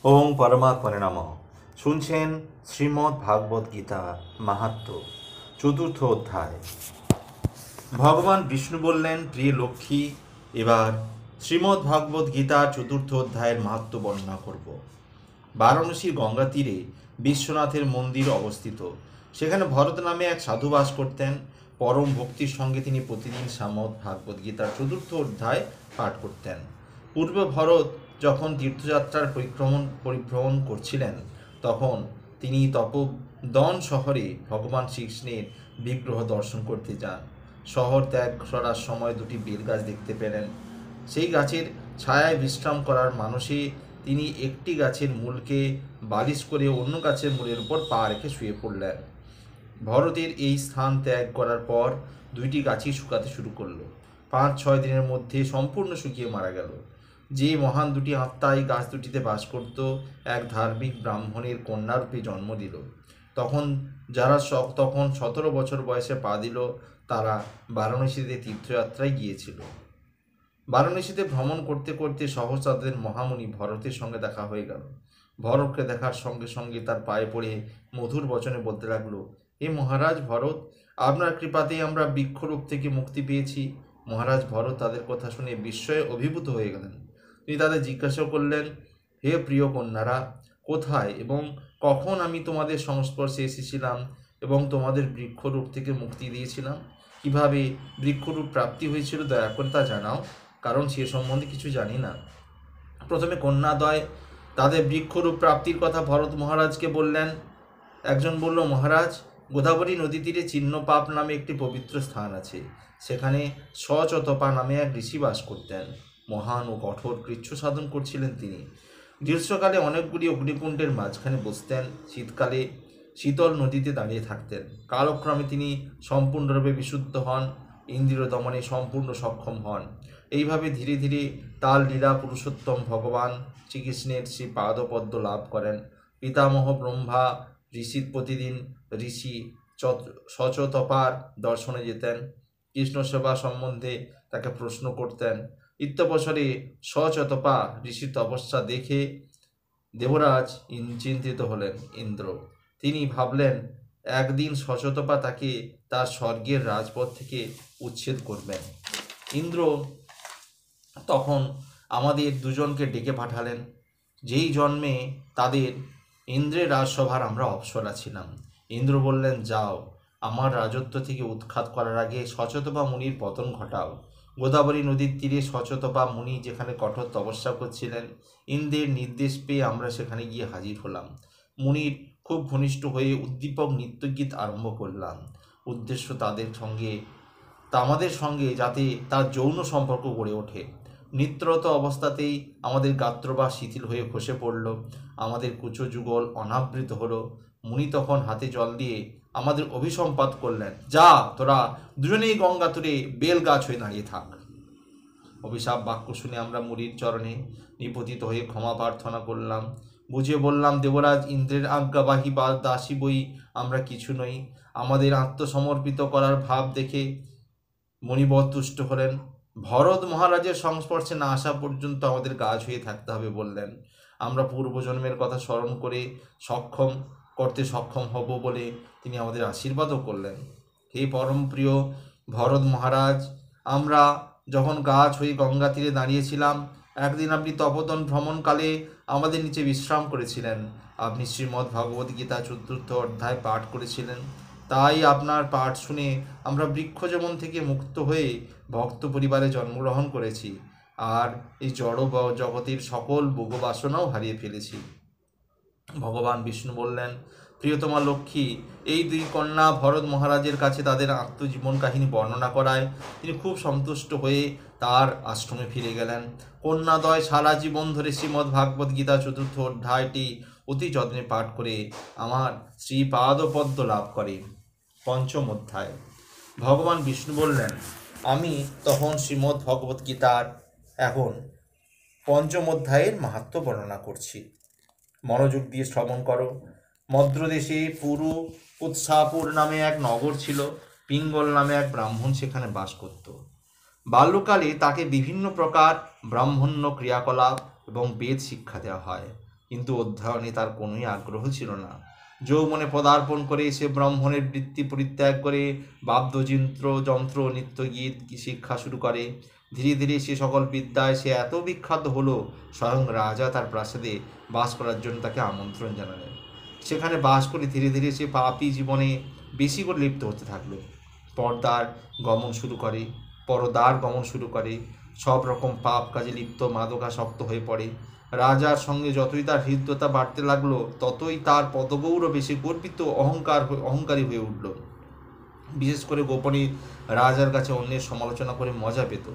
ওং পরমাত্মনে নমঃ। শুনছেন শ্রীমদ্ ভাগবত গীতা মাহাত্ম্য, চতুর্থ অধ্যায়। ভগবান বিষ্ণু বললেন, প্রিয় লক্ষ্মী, এবার শ্রীমদ্ ভাগবত গীতার চতুর্থ অধ্যায়ের মাহাত্ম্য বর্ণনা করব। বারাণসীর গঙ্গা তীরে বিশ্বনাথের মন্দির অবস্থিত। সেখানে ভরত নামে এক সাধু বাস করতেন। পরম ভক্তির সঙ্গে তিনি প্রতিদিন শ্রীমদ্ ভাগবত গীতার চতুর্থ অধ্যায় পাঠ করতেন। পূর্বে ভরত যখন তীর্থযাত্রার পরিভ্রমণ করছিলেন, তখন তিনি তপোবন শহরে ভগবান শ্রীকৃষ্ণের বিগ্রহ দর্শন করতে যান। শহর ত্যাগ করার সময় দুটি বেল গাছ দেখতে পেলেন। সেই গাছের ছায়ায় বিশ্রাম করার মানসে তিনি একটি গাছের মূলকে বালিশ করে অন্য গাছের মূলের উপর পা রেখে শুয়ে পড়লেন। ভরতের এই স্থান ত্যাগ করার পর দুইটি গাছই শুকাতে শুরু করলো। 5-6 দিনের মধ্যে সম্পূর্ণ শুকিয়ে মারা গেল। যে মহান দুটি আত্মা এই গাছ দুটিতে বাস করত, এক ধার্মিক ব্রাহ্মণের কন্যারূপে জন্ম দিল। তখন 17 বছর বয়সে পা দিল, তারা বারাণসীতে তীর্থযাত্রায় গিয়েছিল। বারাণসীতে ভ্রমণ করতে করতে সহস্রাদের মহামুনি ভরতের সঙ্গে দেখা হয়ে গেল। ভরতকে দেখার সঙ্গে সঙ্গে তার পায়ে পড়ে মধুর বচনে বলতে লাগলো, হে মহারাজ ভরত, আপনার কৃপাতেই আমরা বৃক্ষরূপ থেকে মুক্তি পেয়েছি। মহারাজ ভরত তাদের কথা শুনে বিস্ময়ে অভিভূত হয়ে গেলেন। তিনি তাদের জিজ্ঞাসা করলেন, হে প্রিয় কন্যারা, কোথায় এবং কখন আমি তোমাদের সংস্পর্শে এসেছিলাম এবং তোমাদের বৃক্ষরূপ থেকে মুক্তি দিয়েছিলাম? কিভাবে বৃক্ষরূপ প্রাপ্তি হয়েছিল দয়া করে তা জানাও, কারণ সে সম্বন্ধে কিছু জানি না। প্রথমে কন্যাদ্বয় তাদের বৃক্ষরূপ প্রাপ্তির কথা ভরত মহারাজকে বললেন। একজন বলল, মহারাজ, গোদাবরী নদী তীরে চিহ্নপাপ নামে একটি পবিত্র স্থান আছে। সেখানে সচতপা নামে এক ঋষি বাস করতেন। মহান ও কঠোর কৃচ্ছ সাধন করছিলেন তিনি। গ্রীষ্মকালে অনেকগুলি অগ্নিকুণ্ডের মাঝখানে বসতেন, শীতকালে শীতল নদীতে দাঁড়িয়ে থাকতেন। কালক্রমে তিনি সম্পূর্ণরূপে বিশুদ্ধ হন, ইন্দ্রিয় দমনে সম্পূর্ণ সক্ষম হন। এইভাবে ধীরে ধীরে তার লীলা পুরুষোত্তম ভগবান শ্রীকৃষ্ণের শ্রী পাদপদ্ম লাভ করেন। পিতামহ ব্রহ্মা প্রতিদিন ঋষি সচতপার দর্শনে যেতেন, কৃষ্ণ সেবা সম্বন্ধে তাকে প্রশ্ন করতেন। ইত্যবসরে সচতপা ঋষির তপস্যা দেখে দেবরাজ চিন্তিত হলেন। ইন্দ্র তিনি ভাবলেন, একদিন সচতপা তাকে তার স্বর্গের রাজপথ থেকে উচ্ছেদ করবেন। ইন্দ্র তখন আমাদের দুজনকে ডেকে পাঠালেন। যেই জন্মে তাদের ইন্দ্রের রাজসভার আমরা অপ্সরা ছিলাম। ইন্দ্র বললেন, যাও, আমার রাজত্ব থেকে উৎখাত করার আগে সচতপা মুনির পতন ঘটাও। গোদাবরী নদীর তীরে সচতপা মুনি যেখানে কঠোর তপস্যা করছিলেন, ইন্দ্রের নির্দেশ পেয়ে আমরা সেখানে গিয়ে হাজির হলাম। মুনির খুব ঘনিষ্ঠ হয়ে উদ্দীপক নৃত্যগীত আরম্ভ করলাম। উদ্দেশ্য আমাদের সঙ্গে যাতে তার যৌন সম্পর্ক গড়ে ওঠে। নৃত্যরত অবস্থাতেই আমাদের গাত্রবা শিথিল হয়ে খসে পড়ল, আমাদের কুচো যুগল অনাবৃত হলো। মুনি তখন হাতে জল দিয়ে আমাদের অভিসম্পাত করলেন, যা, তোরা দুজনেই গঙ্গা তীরে বেল গাছ হয়ে দাঁড়িয়ে থাক। অভিশাপ বাক্য শুনে আমরা মুনির চরণে নিপতিত হয়ে ক্ষমা প্রার্থনা করলাম। বুঝিয়ে বললাম, দেবরাজ ইন্দ্রের আজ্ঞাবাহী বা দাসী বই আমরা কিছু নই। আমাদের আত্মসমর্পিত করার ভাব দেখে মণিবর তুষ্ট হলেন। ভরত মহারাজের সংস্পর্শে না আসা পর্যন্ত আমাদের গাছ হয়ে থাকতে হবে বললেন। আমরা পূর্বজন্মের কথা স্মরণ করে সক্ষম হব বলে তিনি আমাদের আশীর্বাদও করলেন। হে পরম প্রিয় ভরত মহারাজ, আমরা যখন গাছ হয়ে গঙ্গা তীরে দাঁড়িয়েছিলাম, একদিন আপনি তপোবন ভ্রমণকালে আমাদের নিচে বিশ্রাম করেছিলেন। আপনি শ্রীমদ্ ভগবত গীতা চতুর্থ অধ্যায় পাঠ করেছিলেন। তাই আপনার পাঠ শুনে আমরা বৃক্ষজীবন থেকে মুক্ত হয়ে ভক্ত পরিবারে জন্মগ্রহণ করেছি, আর এই জড় জগতের সকল ভোগবাসনাও হারিয়ে ফেলেছি। ভগবান বিষ্ণু বললেন, প্রিয়তমা লক্ষ্মী, এই দুই কন্যা ভরত মহারাজের কাছে তাদের আত্মজীবন কাহিনী বর্ণনা করায় তিনি খুব সন্তুষ্ট হয়ে তার আশ্রমে ফিরে গেলেন। কন্যাদ্বয় সারা জীবন ধরে শ্রীমদ্ ভাগবত গীতা চতুর্থ অধ্যায়টি অতি যত্নে পাঠ করে আমার শ্রীপাদপদ্ম লাভ করে। পঞ্চম অধ্যায়। ভগবান বিষ্ণু বললেন, আমি তখন শ্রীমদ্ ভগবত গীতার এখন পঞ্চম অধ্যায়ের মাহাত্ম্য বর্ণনা করছি। মনোযোগ দিয়ে শ্রবণ করো। মদ্রদেশে পুরু উৎসাপুর নামে এক নগর ছিল। পিঙ্গল নামে এক ব্রাহ্মণ সেখানে বাস করত। বাল্যকালে তাকে বিভিন্ন প্রকার ব্রাহ্মণ্য ক্রিয়াকলাপ এবং বেদ শিক্ষা দেওয়া হয়। কিন্তু অধ্যয়নে তার কোনোই আগ্রহ ছিল না। যৌবনে পদার্পণ করে সে ব্রাহ্মণের বৃত্তি পরিত্যাগ করে যন্ত্র নৃত্য গীত শিক্ষা শুরু করে। ধীরে ধীরে সে সকল বিদ্যায় সে এত বিখ্যাত হলো, স্বয়ং রাজা তার প্রাসাদে বাস করার জন্য তাকে আমন্ত্রণ জানালেন। সেখানে বাস করে ধীরে ধীরে সে পাপী জীবনে বেশি করে লিপ্ত হতে থাকলো। পরদার গমন শুরু করে, সব রকম পাপ কাজে লিপ্ত, মাদকাসক্ত হয়ে পড়ে। রাজার সঙ্গে যতই তার হৃদ্যতা বাড়তে লাগলো, ততই তার পদগৌরব বেশি গর্বিত অহংকারী হয়ে উঠল। বিশেষ করে গোপনে রাজার কাছে অন্যের সমালোচনা করে মজা পেত।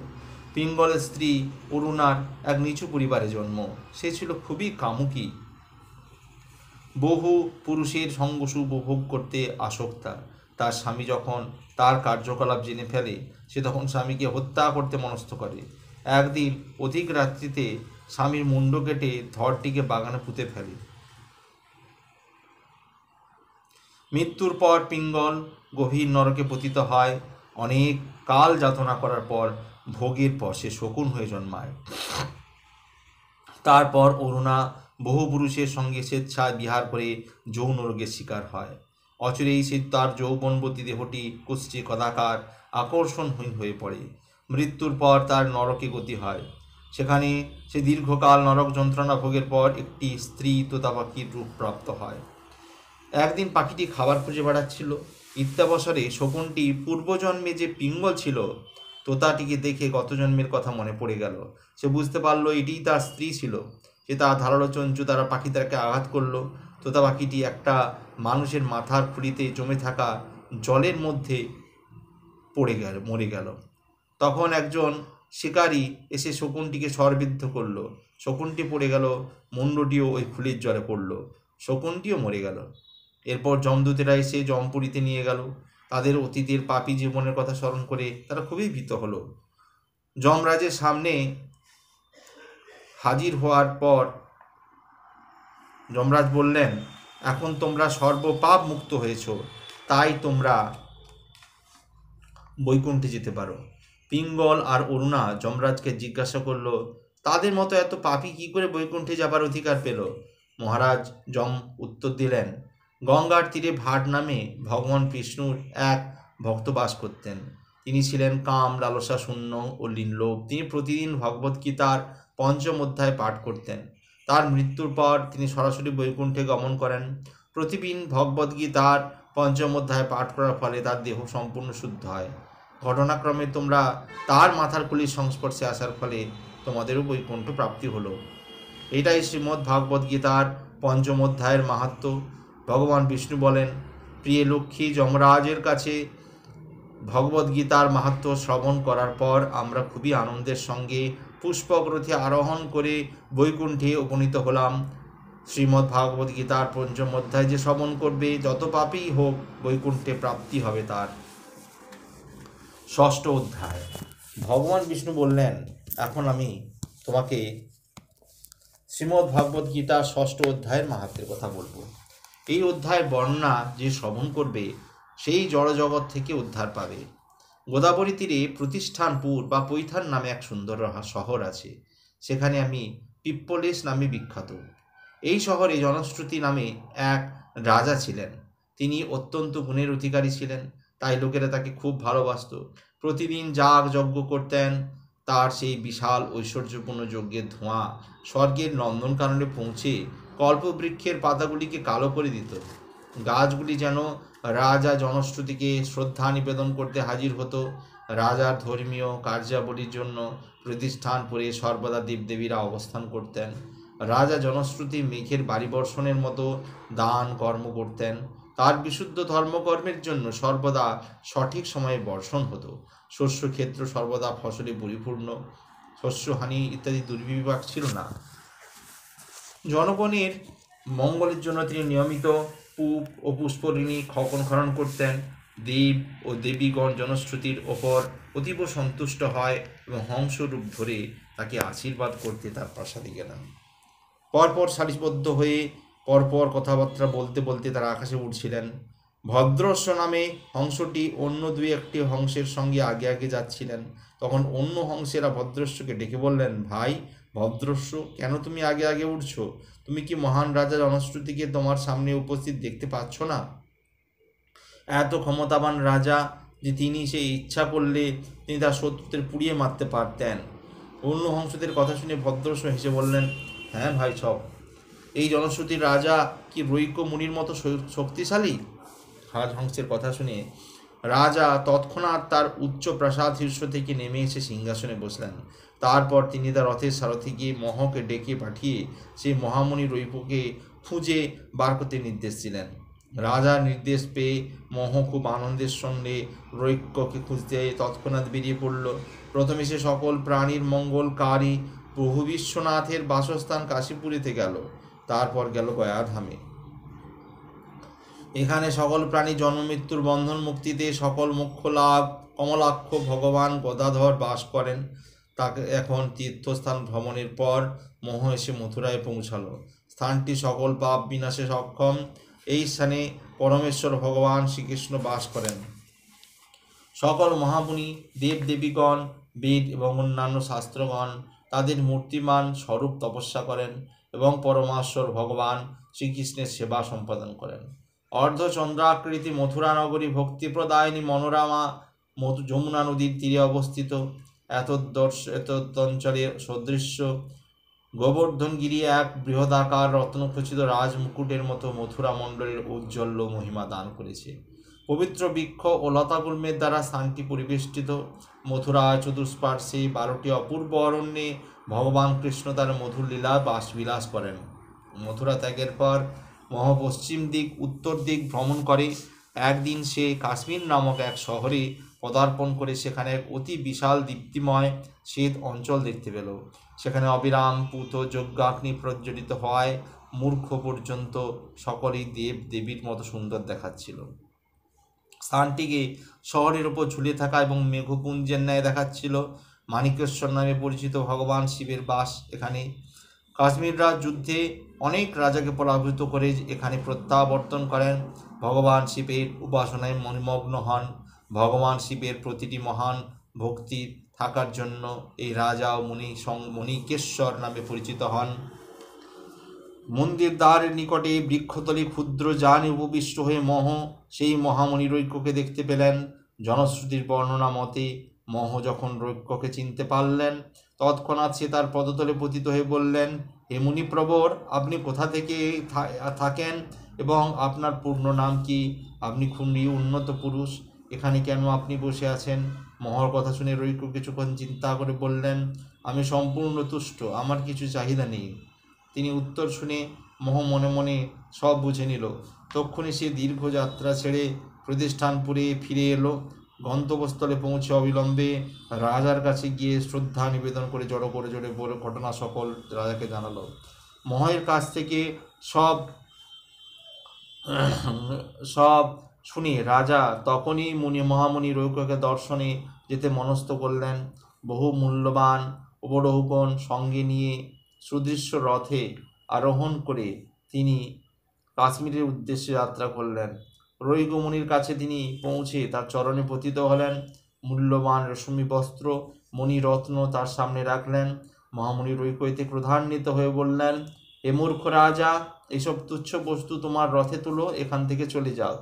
পিঙ্গলের স্ত্রী অরুণার এক নিচু পরিবারে জন্ম। সে ছিল খুবই কামুকী, বহু পুরুষের সঙ্গ উপভোগ করতে আসক্তা। তার স্বামী যখন তার কার্যকলাপ জেনে ফেলে, সে তখন স্বামীকে হত্যা করতে মনস্থ করে। একদিন অধিক রাত্রিতে স্বামীর মুন্ড কেটে ধড়টিকে বাগানে পুঁতে ফেলে। মৃত্যুর পর পিঙ্গল গভীর নরকে পতিত হয়। অনেক কাল যাতনা করার পর ভোগের পর সে শকুন হয়ে জন্মায়। তারপর অরুণা বহু পুরুষের সঙ্গে স্বেচ্ছায় বিহার করে যৌন রোগের শিকার হয়। অচিরেই সে তার যৌবনবতী দেহটি কুষ্ঠে কদাকার আকর্ষণহীন হয়ে পড়ে। মৃত্যুর পর তার নরকে গতি হয়। সেখানে সে দীর্ঘকাল নরক যন্ত্রণা ভোগের পর একটি স্ত্রী তোতা পাখির রূপ প্রাপ্ত হয়। একদিন পাখিটি খাবার খুঁজে বেড়াচ্ছিল। ইত্যাবসরে শকুনটি পূর্বজন্মে যে পিঙ্গল ছিল, তোতাটিকে দেখে গত জন্মের কথা মনে পড়ে গেল। সে বুঝতে পারলো এটিই তার স্ত্রী ছিল। সে তার ধারালো চঞ্চু দ্বারা পাখিটাকে আঘাত করলো। তোতা পাখিটি একটা মানুষের মাথার খুঁড়িতে জমে থাকা জলের মধ্যে মরে গেল। তখন একজন শিকারী এসে শকুনটিকে শরবিদ্ধ করলো। শকুনটি পড়ে গেল, মুন্ডটিও ওই খুলির জলে পড়ল। শকুনটিও মরে গেল। এরপর যমদূতেরা এসে যমপুরীতে নিয়ে গেল। তাদের অতীতের পাপী জীবনের কথা স্মরণ করে তারা খুবই ভীত হলো। যমরাজের সামনে হাজির হওয়ার পর যমরাজ বললেন, এখন তোমরা সর্বপাপ মুক্ত হয়েছ, তাই তোমরা বৈকুণ্ঠে যেতে পারো। পিঙ্গল আর অরুণা যমরাজকে জিজ্ঞাসা করল, তাদের মতো এত পাপী কি করে বৈকুণ্ঠে যাবার অধিকার পেল? মহারাজ যম উত্তর দিলেন, গঙ্গার তীরে ভাট নামে ভগবান বিষ্ণুর এক ভক্ত বাস করতেন। তিনি ছিলেন কাম লালসা শূন্য ও লীনলোভ। তিনি প্রতিদিন ভগবদ্গীতার পঞ্চম অধ্যায় পাঠ করতেন। তার মৃত্যুর পর তিনি সরাসরি বৈকুণ্ঠে গমন করেন। প্রতিদিন ভগবদ্গীতার পঞ্চম অধ্যায় পাঠ করার ফলে তার দেহ সম্পূর্ণ শুদ্ধ হয়। ঘটনাক্রমে তোমরা তার মাথার খুলির সংস্পর্শে আসার ফলে তোমাদেরও বৈকুণ্ঠ প্রাপ্তি হলো। এটাই শ্রীমদ্ ভাগবদ্গীতার পঞ্চম অধ্যায়ের মাহাত্ম্য। ভগবান বিষ্ণু বলেন, প্রিয় লক্ষ্মী, যমরাজের কাছে ভগবদ্গীতার মাহাত্ম্য শ্রবণ করার পর আমরা খুবই আনন্দের সঙ্গে পুষ্পক রথে আরোহণ করে বৈকুণ্ঠে উপনীত হলাম। শ্রীমদ্ ভাগবদ্গীতার পঞ্চম অধ্যায় যে শ্রবণ করবে, যত পাপই হোক, বৈকুণ্ঠে প্রাপ্তি হবে তার। ষষ্ঠ অধ্যায়। ভগবান বিষ্ণু বললেন, এখন আমি তোমাকে শ্রীমদ্ ভাগবদ্গীতার ষষ্ঠ অধ্যায়ের মাহাত্ম্যের কথা বলবো। এই অধ্যায়ের বর্ণনা যে শ্রবণ করবে, সেই জড়জগৎ থেকে উদ্ধার পাবে। গোদাবরী তীরে প্রতিষ্ঠানপুর বা পৈথান নামে এক সুন্দর শহর আছে। সেখানে আমি পিপ্পলেশ নামে বিখ্যাত। এই শহরে জনশ্রুতি নামে এক রাজা ছিলেন। তিনি অত্যন্ত গুণের অধিকারী ছিলেন, তাই লোকেরা তাকে খুব ভালোবাসত। প্রতিদিন যাগ যজ্ঞ করতেন। তার সেই বিশাল ঐশ্বর্যপূর্ণ যজ্ঞের ধোঁয়া স্বর্গের নন্দনকাননে পৌঁছে কল্পবৃক্ষের পাতাগুলিকে কালো করে দিত। গাছগুলি যেন রাজা জনশ্রুতিকে শ্রদ্ধা নিবেদন করতে হাজির হতো। রাজার ধর্মীয় কার্যাবলীর জন্য প্রতিষ্ঠানপুরে সর্বদা দেবদেবীরা অবস্থান করতেন। রাজা জনশ্রুতি মেঘের বাড়ি বর্ষণের মতো দান কর্ম করতেন। তার বিশুদ্ধ ধর্মকর্মের জন্য সর্বদা সঠিক সময়ে বর্ষণ হতো। শস্যক্ষেত্র সর্বদা ফসলে পরিপূর্ণ। শস্যহানি ইত্যাদি দুর্বিপাক ছিল না। জনগণের মঙ্গলের জন্য তিনি নিয়মিত কূপ ও পুষ্করিণী খনন করতেন। দেব ও দেবীগণ জনশ্রুতির ওপর অতীব সন্তুষ্ট হয় এবং হংসরূপ ধরে তাকে আশীর্বাদ করতে তার প্রাসাদে গেলেন। পরপর সারিবদ্ধ হয়ে পরপর কথাবার্তা বলতে বলতে তারা আকাশে উঠছিলেন। ভদ্রস্ব নামে হংসটি অন্য দুই একটি হংসের সঙ্গে আগে আগে যাচ্ছিলেন। তখন অন্য হংসেরা ভদ্রস্বকে ডেকে বললেন, ভাই, ভদ্রস্য, কেন তুমি আগে আগে উঠছো? তুমি কি মহান রাজা জনশ্রুতিকে তোমার সামনে উপস্থিত দেখতে পাচ্ছ না? এত ক্ষমতাবান রাজা যে তিনি সে ইচ্ছা করলে তিনি তার শত্রুদের পুড়িয়ে মারতে পারতেন। অন্য হংসদের কথা শুনে ভদ্রস্য হেসে বললেন, হ্যাঁ ভাই সব, এই জনশ্রুতির রাজা কি রৈক্য মুনির মতো শক্তিশালী? রাজহংসের কথা শুনে রাজা তৎক্ষণাৎ তার উচ্চ প্রাসাদ শীর্ষ থেকে নেমে এসে সিংহাসনে বসলেন। তারপর তিনি তার রথের সারথি গিয়ে মহকে ডেকে পাঠিয়ে সেই মহামুনি রৈপকে খুঁজে বার করতে নির্দেশ দিলেন। রাজার নির্দেশ পেয়ে মহ খুব আনন্দের সঙ্গে রৈক্যকে খুঁজতে তৎক্ষণাৎ বেরিয়ে পড়ল। প্রথমে সে সকল প্রাণীর মঙ্গলকারী প্রভু বিশ্বনাথের বাসস্থান কাশীপুরীতে গেল। তারপর গেল গয়াধামে। এখানে সকল প্রাণী জন্ম মৃত্যুর বন্ধন মুক্তিতে সকল মোক্ষ লাভ কমলাক্ষ ভগবান গদাধর বাস করেন। তাকে এখন তীর্থস্থান ভ্রমণের পর মোহ এসে মথুরায় পৌঁছালো। স্থানটি সকল পাপ বিনাশে সক্ষম। এই স্থানে পরমেশ্বর ভগবান শ্রীকৃষ্ণ বাস করেন। সকল মহামুনি দেবদেবীগণ বেদ এবং অন্যান্য শাস্ত্রগণ তাদের মূর্তিমান স্বরূপ তপস্যা করেন এবং পরমেশ্বর ভগবান শ্রীকৃষ্ণের সেবা সম্পাদন করেন। অর্ধচন্দ্রাকৃতি মথুরা নগরী ভক্তিপ্রদায়িনী মনোরমা যমুনা নদীর তীরে অবস্থিত। এতদঞ্চলের সদৃশ্য গোবর্ধনগিরি এক বৃহদাকার রত্নখচিত রাজমুকুটের মতো মথুরা মণ্ডলের ঔজ্জ্বল্য মহিমা দান করেছে। পবিত্র বৃক্ষ ও লতাগুল্মের দ্বারা স্থানটি পরিবেষ্টিত। মথুরা চতুষ্পার্শ্বে 12টি অপূর্ব অরণ্যে ভগবান কৃষ্ণ তার মধুর লীলা বিলাস করেন। মথুরা ত্যাগের পর মহ পশ্চিম দিক উত্তর দিক ভ্রমণ করে। একদিন সে কাশ্মীর নামক এক শহরে পদার্পণ করে সেখানে এক অতি বিশাল দীপ্তিময় শ্বেত অঞ্চল দেখতে পেল। সেখানে অবিরাম পূত যজ্ঞাগ্নি প্রজ্বলিত হওয়ায় মূর্খ পর্যন্ত সকলেই দেব দেবীর মতো সুন্দর দেখাচ্ছিল। স্থানটিকে শহরের ওপর ঝুলে থাকা এবং মেঘপুঞ্জের ন্যায় দেখাচ্ছিল। মাণিকেশ্বর নামে পরিচিত ভগবান শিবের বাস এখানে। কাশ্মীর রাজ যুদ্ধে অনেক রাজাকে পরাভূত করে এখানে প্রত্যাবর্তন করেন। ভগবান শিবের উপাসনায় মনিমগ্ন হন। ভগবান শিবের প্রতিটি মহান ভক্তি থাকার জন্য এই রাজা ও মণিকেশ্বর নামে পরিচিত হন। মন্দির দ্বারের নিকটে বৃক্ষতলে ক্ষুদ্র যানে উপবিষ্ট হয়ে মহ সেই মহামণি রৈক্যকে দেখতে পেলেন। জনশ্রুতির বর্ণনা মতে মহ যখন রৈক্যকে চিনতে পারলেন তৎক্ষণাৎ সে তার পদতলে পতিত হয়ে বললেন, হে মুনিপ্রবর, আপনি কোথা থেকে থাকেন এবং আপনার পূর্ণ নাম কি? আপনি খুবই উন্নত পুরুষ, এখানে কেন আপনি বসে আছেন? মহর কথা শুনে রৈক্য কিছুক্ষণ চিন্তা করে বললেন, আমি সম্পূর্ণ তুষ্ট, আমার কিছু চাহিদা নেই। তিনি উত্তর শুনে মোহ মনে মনে সব বুঝে নিল। তক্ষুনি সে দীর্ঘ যাত্রা ছেড়ে প্রতিষ্ঠানপুরে ফিরে এলো। গন্তব্যস্থলে পৌঁছে অবিলম্বে রাজার কাছে গিয়ে শ্রদ্ধা নিবেদন করে জড়ো করে বলে ঘটনা সকল রাজাকে জানালো। মহের কাছ থেকে সব শুনে রাজা তখনই মহামুনি রৈক্যকে দর্শনে যেতে মনস্থ করলেন। বহু মূল্যবান উপঢৌকন সঙ্গে নিয়ে সুদৃশ্য রথে আরোহণ করে তিনি কাশ্মীরের উদ্দেশ্যে যাত্রা করলেন। রৈক্য মুনির কাছে তিনি পৌঁছে তার চরণে পতিত হলেন। মূল্যবান রেশমি বস্ত্র মণিরত্ন তার সামনে রাখলেন। মহামুনি রৈক্য এতে ক্রোধান্বিত হয়ে বললেন, হে মূর্খ রাজা, এইসব তুচ্ছ বস্তু তোমার রথে তুলো, এখান থেকে চলে যাও।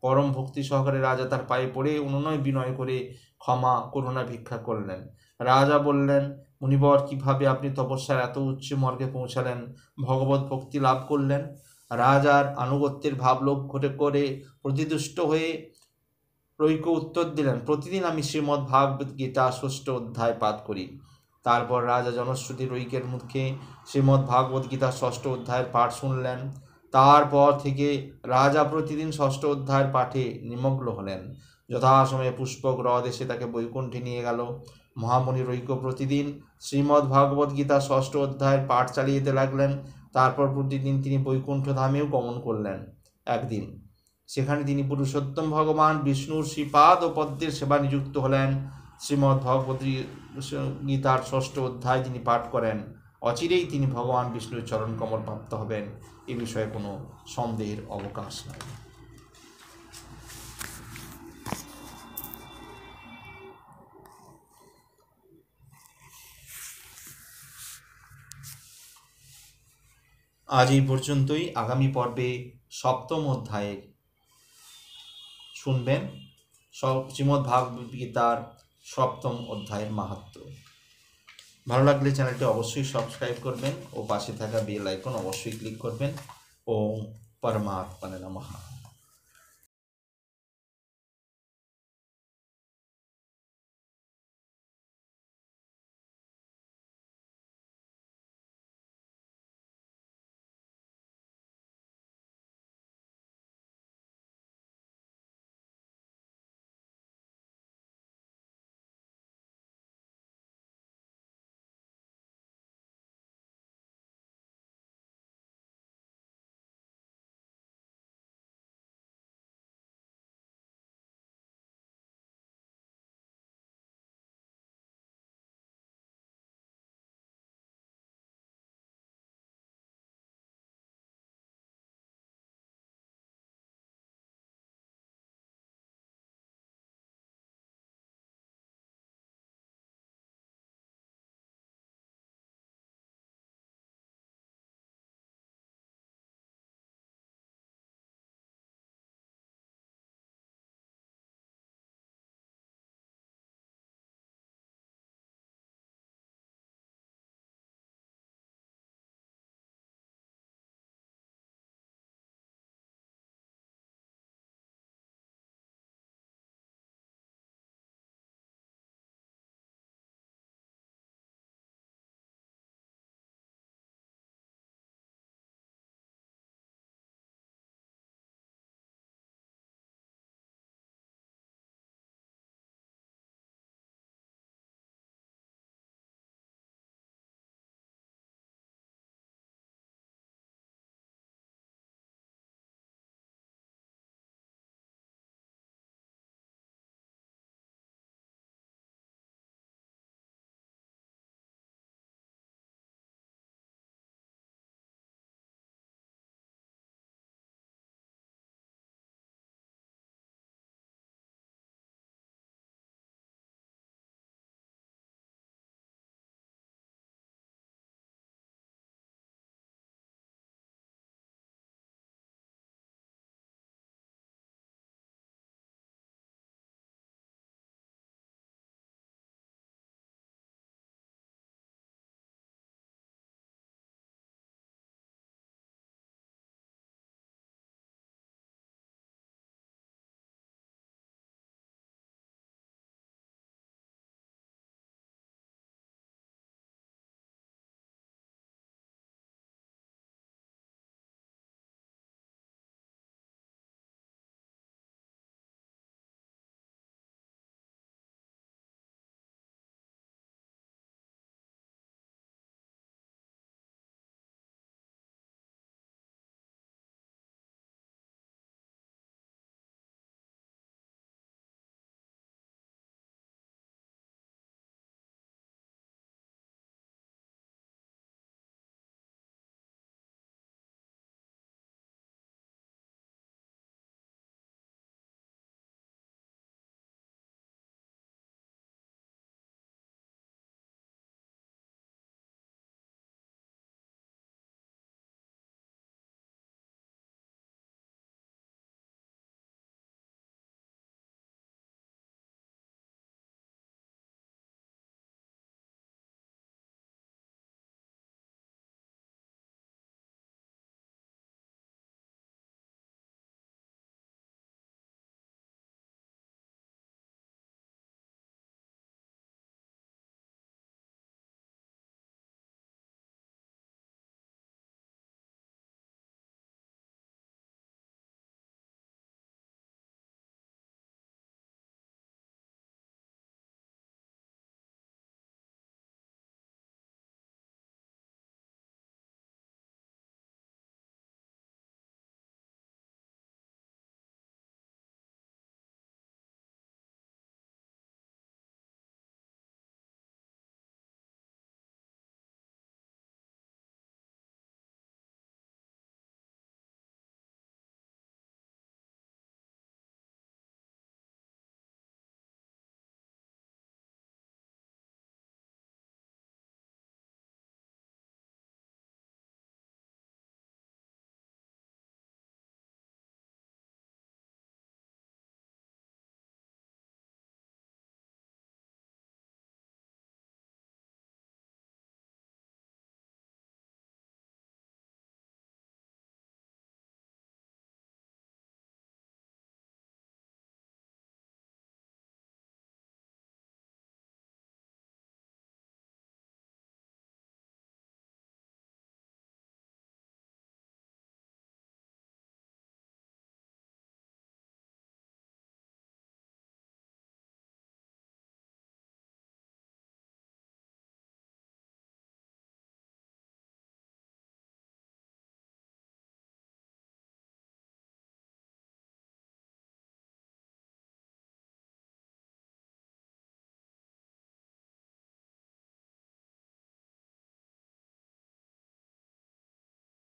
পরম ভক্তি সহকারে রাজা তার পায়ে পড়ে অনুনয় বিনয় করে ক্ষমা করুণা ভিক্ষা করলেন। রাজা বললেন, মুনিবর, কিভাবে আপনি তপস্যার এত উচ্চ মার্গে পৌঁছালেন, ভগবত ভক্তি লাভ করলেন? রাজার আনুগত্যের ভাব লক্ষ্য করে প্রতিতুষ্ট হয়ে রৈক্য উত্তর দিলেন, প্রতিদিন আমি শ্রীমদ্ ভাগবত গীতা 6ষ্ঠ অধ্যায় পাঠ করি। তারপর রাজা জনশ্রুতি রৈক্যের মুখে শ্রীমদ্ ভাগবত গীতা 6ষ্ঠ অধ্যায়ের পাঠ শুনলেন। তারপর থেকে রাজা প্রতিদিন 6ষ্ঠ অধ্যায়ের পাঠে নিমগ্ন হলেন। যথাসময়ে পুষ্পক হ্রদ এসে তাকে বৈকুণ্ঠে নিয়ে গেল। মহামুনি রৈক্য প্রতিদিন শ্রীমদ্ ভাগবত গীতা 6ষ্ঠ অধ্যায়ের পাঠ চালিয়ে যেতে লাগলেন। তারপর প্রতিদিন তিনি বৈকুণ্ঠ ধামেও গমন করলেন। একদিন সেখানে তিনি পুরুষোত্তম ভগবান বিষ্ণুর শ্রীপাদ ও পদ্মের সেবা নিযুক্ত হলেন। শ্রীমদ্ ভগবত গীতার 6ষ্ঠ অধ্যায় তিনি পাঠ করেন। অচিরেই তিনি ভগবান বিষ্ণুর চরণ কমল প্রাপ্ত হবেন, এ বিষয়ে কোনো সন্দেহের অবকাশ নাই। আজ এই পর্যন্তই। আগামী পর্বে সপ্তম অধ্যায়ের শুনবেন শ্রীমদ্ ভাগবত গীতার সপ্তম অধ্যায়ের মাহাত্ম্য। ভালো লাগলে চ্যানেলটি অবশ্যই সাবস্ক্রাইব করবেন ও পাশে থাকা বেল আইকন অবশ্যই ক্লিক করবেন। ওম পরমাত্মনে নমঃ।